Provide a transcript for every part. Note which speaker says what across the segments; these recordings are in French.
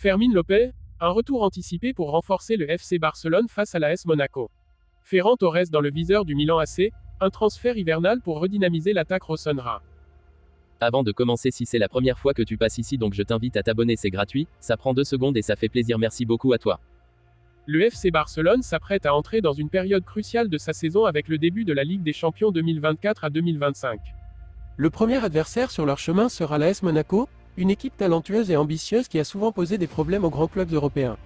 Speaker 1: Fermín López, un retour anticipé pour renforcer le FC Barcelone face à l'AS Monaco. Ferran Torres dans le viseur du Milan AC, un transfert hivernal pour redynamiser l'attaque rossonera.
Speaker 2: Avant de commencer, si c'est la première fois que tu passes ici, donc je t'invite à t'abonner, c'est gratuit, ça prend 2 secondes et ça fait plaisir, merci beaucoup à toi.
Speaker 1: Le FC Barcelone s'apprête à entrer dans une période cruciale de sa saison avec le début de la Ligue des Champions 2024 à 2025.
Speaker 3: Le premier adversaire sur leur chemin sera l'AS Monaco, une équipe talentueuse et ambitieuse qui a souvent posé des problèmes aux grands clubs européens.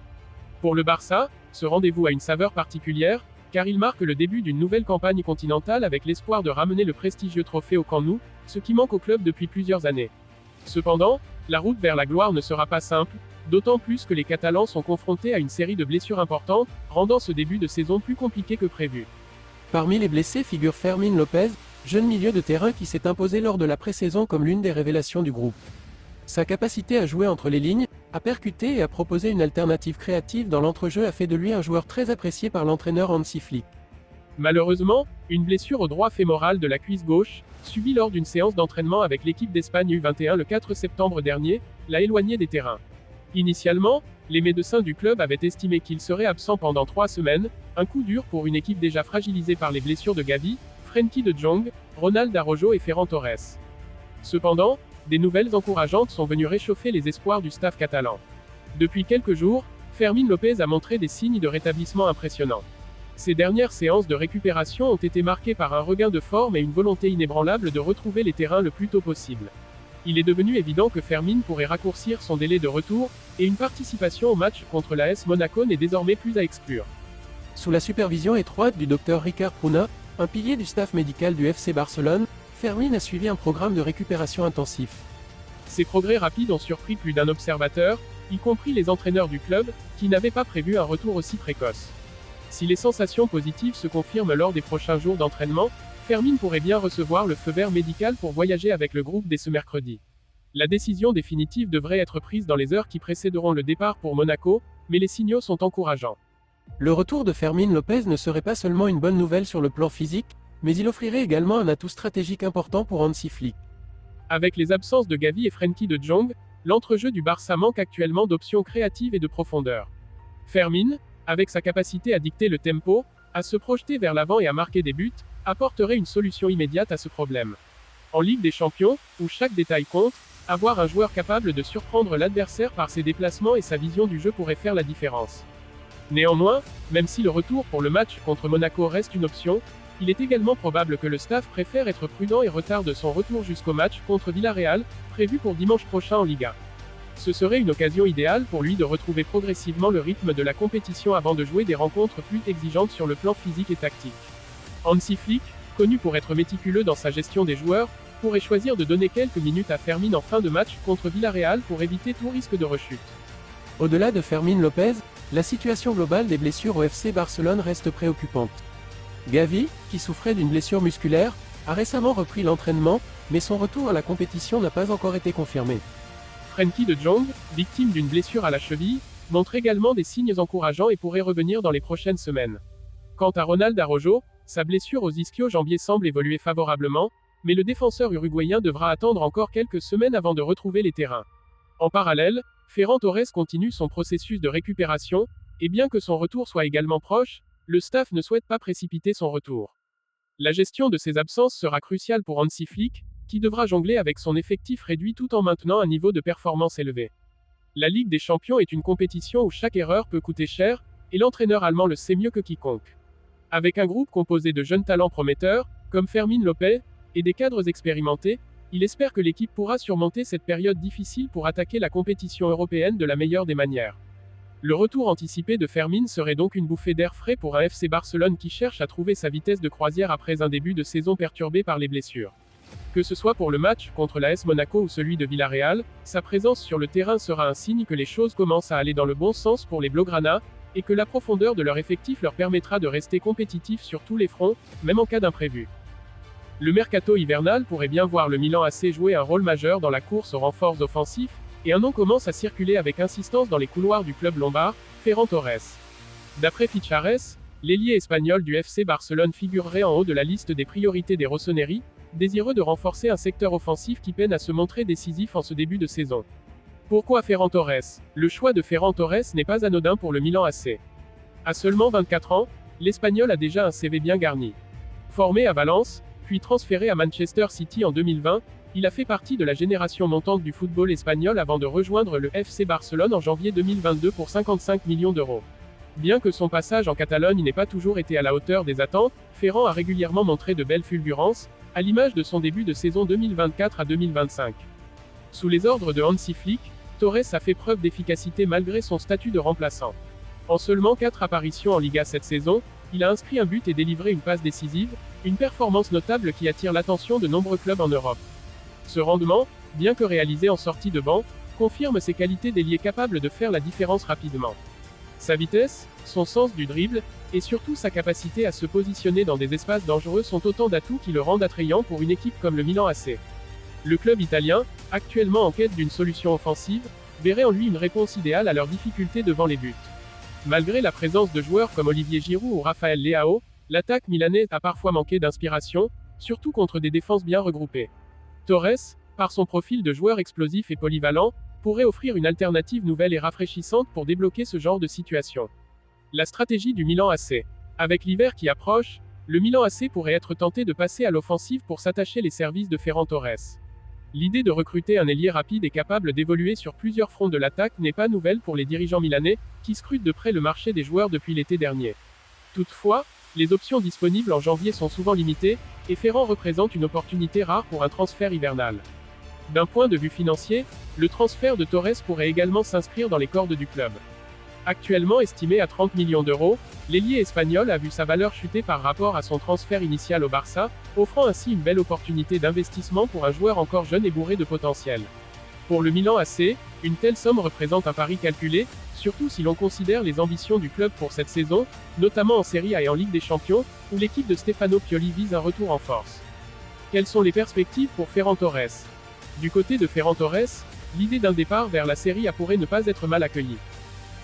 Speaker 1: Pour le Barça, ce rendez-vous a une saveur particulière, car il marque le début d'une nouvelle campagne continentale avec l'espoir de ramener le prestigieux trophée au Camp Nou, ce qui manque au club depuis plusieurs années. Cependant, la route vers la gloire ne sera pas simple, d'autant plus que les Catalans sont confrontés à une série de blessures importantes, rendant ce début de saison plus compliqué que prévu.
Speaker 3: Parmi les blessés figure Fermín López, jeune milieu de terrain qui s'est imposé lors de la pré-saison comme l'une des révélations du groupe. Sa capacité à jouer entre les lignes, à percuter et à proposer une alternative créative dans l'entrejeu a fait de lui un joueur très apprécié par l'entraîneur Hansi Flick.
Speaker 1: Malheureusement, une blessure au droit fémoral de la cuisse gauche, subie lors d'une séance d'entraînement avec l'équipe d'Espagne U21 le 4 septembre dernier, l'a éloigné des terrains. Initialement, les médecins du club avaient estimé qu'il serait absent pendant 3 semaines, un coup dur pour une équipe déjà fragilisée par les blessures de Gavi, Frenkie de Jong, Ronald Araujo et Ferran Torres. Cependant, des nouvelles encourageantes sont venues réchauffer les espoirs du staff catalan. Depuis quelques jours, Fermín López a montré des signes de rétablissement impressionnants. Ses dernières séances de récupération ont été marquées par un regain de forme et une volonté inébranlable de retrouver les terrains le plus tôt possible. Il est devenu évident que Fermín pourrait raccourcir son délai de retour, et une participation au match contre l'AS Monaco n'est désormais plus à exclure.
Speaker 3: Sous la supervision étroite du docteur Ricard Pruna, un pilier du staff médical du FC Barcelone, Fermín a suivi un programme de récupération intensif.
Speaker 1: Ces progrès rapides ont surpris plus d'un observateur, y compris les entraîneurs du club, qui n'avaient pas prévu un retour aussi précoce. Si les sensations positives se confirment lors des prochains jours d'entraînement, Fermín pourrait bien recevoir le feu vert médical pour voyager avec le groupe dès ce mercredi. La décision définitive devrait être prise dans les heures qui précéderont le départ pour Monaco, mais les signaux sont encourageants.
Speaker 3: Le retour de Fermín López ne serait pas seulement une bonne nouvelle sur le plan physique, mais il offrirait également un atout stratégique important pour Hansi Flick.
Speaker 1: Avec les absences de Gavi et Frenkie de Jong, l'entrejeu du Barça manque actuellement d'options créatives et de profondeur. Fermín, avec sa capacité à dicter le tempo, à se projeter vers l'avant et à marquer des buts, apporterait une solution immédiate à ce problème. En Ligue des Champions, où chaque détail compte, avoir un joueur capable de surprendre l'adversaire par ses déplacements et sa vision du jeu pourrait faire la différence. Néanmoins, même si le retour pour le match contre Monaco reste une option, il est également probable que le staff préfère être prudent et retarde son retour jusqu'au match contre Villarreal, prévu pour dimanche prochain en Liga. Ce serait une occasion idéale pour lui de retrouver progressivement le rythme de la compétition avant de jouer des rencontres plus exigeantes sur le plan physique et tactique. Hansi Flick, connu pour être méticuleux dans sa gestion des joueurs, pourrait choisir de donner quelques minutes à Fermín en fin de match contre Villarreal pour éviter tout risque de rechute.
Speaker 3: Au-delà de Fermín López, la situation globale des blessures au FC Barcelone reste préoccupante. Gavi, qui souffrait d'une blessure musculaire, a récemment repris l'entraînement, mais son retour à la compétition n'a pas encore été confirmé.
Speaker 1: Frenkie de Jong, victime d'une blessure à la cheville, montre également des signes encourageants et pourrait revenir dans les prochaines semaines. Quant à Ronald Araujo, sa blessure aux ischio-jambiers semble évoluer favorablement, mais le défenseur uruguayen devra attendre encore quelques semaines avant de retrouver les terrains. En parallèle, Ferran Torres continue son processus de récupération, et bien que son retour soit également proche, le staff ne souhaite pas précipiter son retour. La gestion de ces absences sera cruciale pour Hansi Flick, qui devra jongler avec son effectif réduit tout en maintenant un niveau de performance élevé. La Ligue des Champions est une compétition où chaque erreur peut coûter cher, et l'entraîneur allemand le sait mieux que quiconque. Avec un groupe composé de jeunes talents prometteurs, comme Fermín López, et des cadres expérimentés, il espère que l'équipe pourra surmonter cette période difficile pour attaquer la compétition européenne de la meilleure des manières. Le retour anticipé de Fermín serait donc une bouffée d'air frais pour un FC Barcelone qui cherche à trouver sa vitesse de croisière après un début de saison perturbé par les blessures. Que ce soit pour le match contre l'AS Monaco ou celui de Villarreal, sa présence sur le terrain sera un signe que les choses commencent à aller dans le bon sens pour les Blaugrana, et que la profondeur de leur effectif leur permettra de rester compétitifs sur tous les fronts, même en cas d'imprévu. Le mercato hivernal pourrait bien voir le Milan AC jouer un rôle majeur dans la course aux renforts offensifs, et un nom commence à circuler avec insistance dans les couloirs du club lombard, Ferran Torres. D'après Fichares, l'ailier espagnol du FC Barcelone figurerait en haut de la liste des priorités des Rossoneri, désireux de renforcer un secteur offensif qui peine à se montrer décisif en ce début de saison. Pourquoi Ferran Torres? Le choix de Ferran Torres n'est pas anodin pour le Milan AC. À seulement 24 ans, l'Espagnol a déjà un CV bien garni. Formé à Valence, puis transféré à Manchester City en 2020, il a fait partie de la génération montante du football espagnol avant de rejoindre le FC Barcelone en janvier 2022 pour 55 millions d'euros. Bien que son passage en Catalogne n'ait pas toujours été à la hauteur des attentes, Ferran a régulièrement montré de belles fulgurances, à l'image de son début de saison 2024 à 2025. Sous les ordres de Hansi Flick, Torres a fait preuve d'efficacité malgré son statut de remplaçant. En seulement 4 apparitions en Liga cette saison, il a inscrit un but et délivré une passe décisive, une performance notable qui attire l'attention de nombreux clubs en Europe. Ce rendement, bien que réalisé en sortie de banc, confirme ses qualités d'ailier capable de faire la différence rapidement. Sa vitesse, son sens du dribble, et surtout sa capacité à se positionner dans des espaces dangereux sont autant d'atouts qui le rendent attrayant pour une équipe comme le Milan AC. Le club italien, actuellement en quête d'une solution offensive, verrait en lui une réponse idéale à leurs difficultés devant les buts. Malgré la présence de joueurs comme Olivier Giroud ou Raphaël Leao, l'attaque milanaise a parfois manqué d'inspiration, surtout contre des défenses bien regroupées. Torres, par son profil de joueur explosif et polyvalent, pourrait offrir une alternative nouvelle et rafraîchissante pour débloquer ce genre de situation. La stratégie du Milan AC. Avec l'hiver qui approche, le Milan AC pourrait être tenté de passer à l'offensive pour s'attacher les services de Ferran Torres. L'idée de recruter un ailier rapide et capable d'évoluer sur plusieurs fronts de l'attaque n'est pas nouvelle pour les dirigeants milanais, qui scrutent de près le marché des joueurs depuis l'été dernier. Toutefois, les options disponibles en janvier sont souvent limitées, et Ferran représente une opportunité rare pour un transfert hivernal. D'un point de vue financier, le transfert de Torres pourrait également s'inscrire dans les cordes du club. Actuellement estimé à 30 millions d'euros, l'ailier espagnol a vu sa valeur chuter par rapport à son transfert initial au Barça, offrant ainsi une belle opportunité d'investissement pour un joueur encore jeune et bourré de potentiel. Pour le Milan AC, une telle somme représente un pari calculé, surtout si l'on considère les ambitions du club pour cette saison, notamment en Serie A et en Ligue des Champions, où l'équipe de Stefano Pioli vise un retour en force. Quelles sont les perspectives pour Ferran Torres? Du côté de Ferran Torres, l'idée d'un départ vers la Serie A pourrait ne pas être mal accueillie.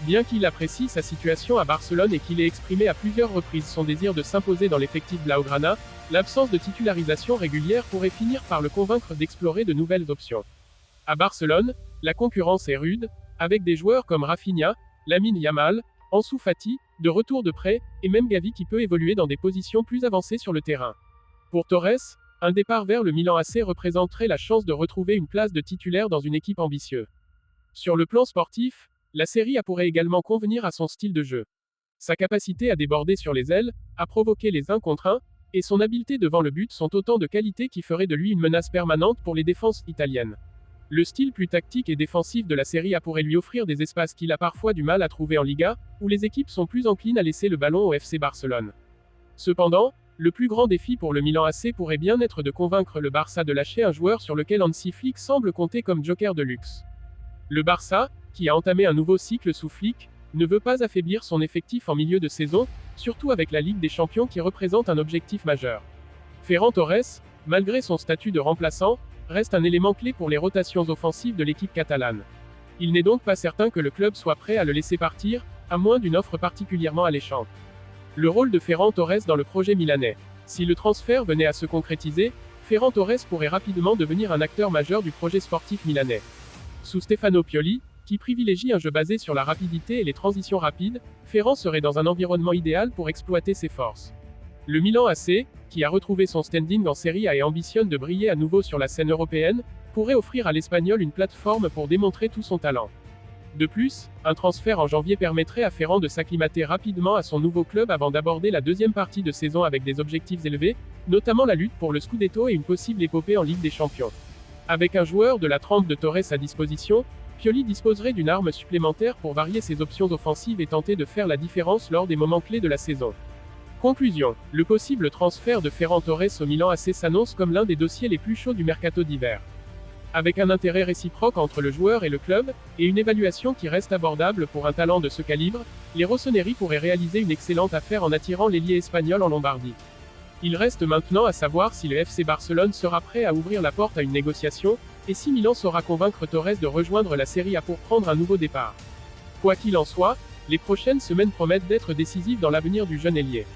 Speaker 1: Bien qu'il apprécie sa situation à Barcelone et qu'il ait exprimé à plusieurs reprises son désir de s'imposer dans l'effectif blaugrana, l'absence de titularisation régulière pourrait finir par le convaincre d'explorer de nouvelles options. À Barcelone, la concurrence est rude, avec des joueurs comme Rafinha, Lamine Yamal, Ansu Fati, de retour de prêt, et même Gavi qui peut évoluer dans des positions plus avancées sur le terrain. Pour Torres, un départ vers le Milan AC représenterait la chance de retrouver une place de titulaire dans une équipe ambitieuse. Sur le plan sportif, la Serie A pourrait également convenir à son style de jeu. Sa capacité à déborder sur les ailes, à provoquer les 1 contre 1, et son habileté devant le but sont autant de qualités qui feraient de lui une menace permanente pour les défenses italiennes. Le style plus tactique et défensif de la Serie A pourrait lui offrir des espaces qu'il a parfois du mal à trouver en Liga, où les équipes sont plus enclines à laisser le ballon au FC Barcelone. Cependant, le plus grand défi pour le Milan AC pourrait bien être de convaincre le Barça de lâcher un joueur sur lequel Hansi Flick semble compter comme joker de luxe. Le Barça, qui a entamé un nouveau cycle sous Flick, ne veut pas affaiblir son effectif en milieu de saison, surtout avec la Ligue des Champions qui représente un objectif majeur. Ferran Torres, malgré son statut de remplaçant, reste un élément clé pour les rotations offensives de l'équipe catalane. Il n'est donc pas certain que le club soit prêt à le laisser partir, à moins d'une offre particulièrement alléchante. Le rôle de Ferran Torres dans le projet milanais. Si le transfert venait à se concrétiser, Ferran Torres pourrait rapidement devenir un acteur majeur du projet sportif milanais. Sous Stefano Pioli, qui privilégie un jeu basé sur la rapidité et les transitions rapides, Ferran serait dans un environnement idéal pour exploiter ses forces. Le Milan AC, qui a retrouvé son standing en Serie A et ambitionne de briller à nouveau sur la scène européenne, pourrait offrir à l'Espagnol une plateforme pour démontrer tout son talent. De plus, un transfert en janvier permettrait à Ferran de s'acclimater rapidement à son nouveau club avant d'aborder la deuxième partie de saison avec des objectifs élevés, notamment la lutte pour le Scudetto et une possible épopée en Ligue des Champions. Avec un joueur de la trempe de Torres à disposition, Pioli disposerait d'une arme supplémentaire pour varier ses options offensives et tenter de faire la différence lors des moments clés de la saison. Conclusion. Le possible transfert de Ferran Torres au Milan AC s'annonce comme l'un des dossiers les plus chauds du mercato d'hiver. Avec un intérêt réciproque entre le joueur et le club, et une évaluation qui reste abordable pour un talent de ce calibre, les rossoneri pourraient réaliser une excellente affaire en attirant l'ailier espagnol en Lombardie. Il reste maintenant à savoir si le FC Barcelone sera prêt à ouvrir la porte à une négociation, et si Milan saura convaincre Torres de rejoindre la Serie A pour prendre un nouveau départ. Quoi qu'il en soit, les prochaines semaines promettent d'être décisives dans l'avenir du jeune ailier.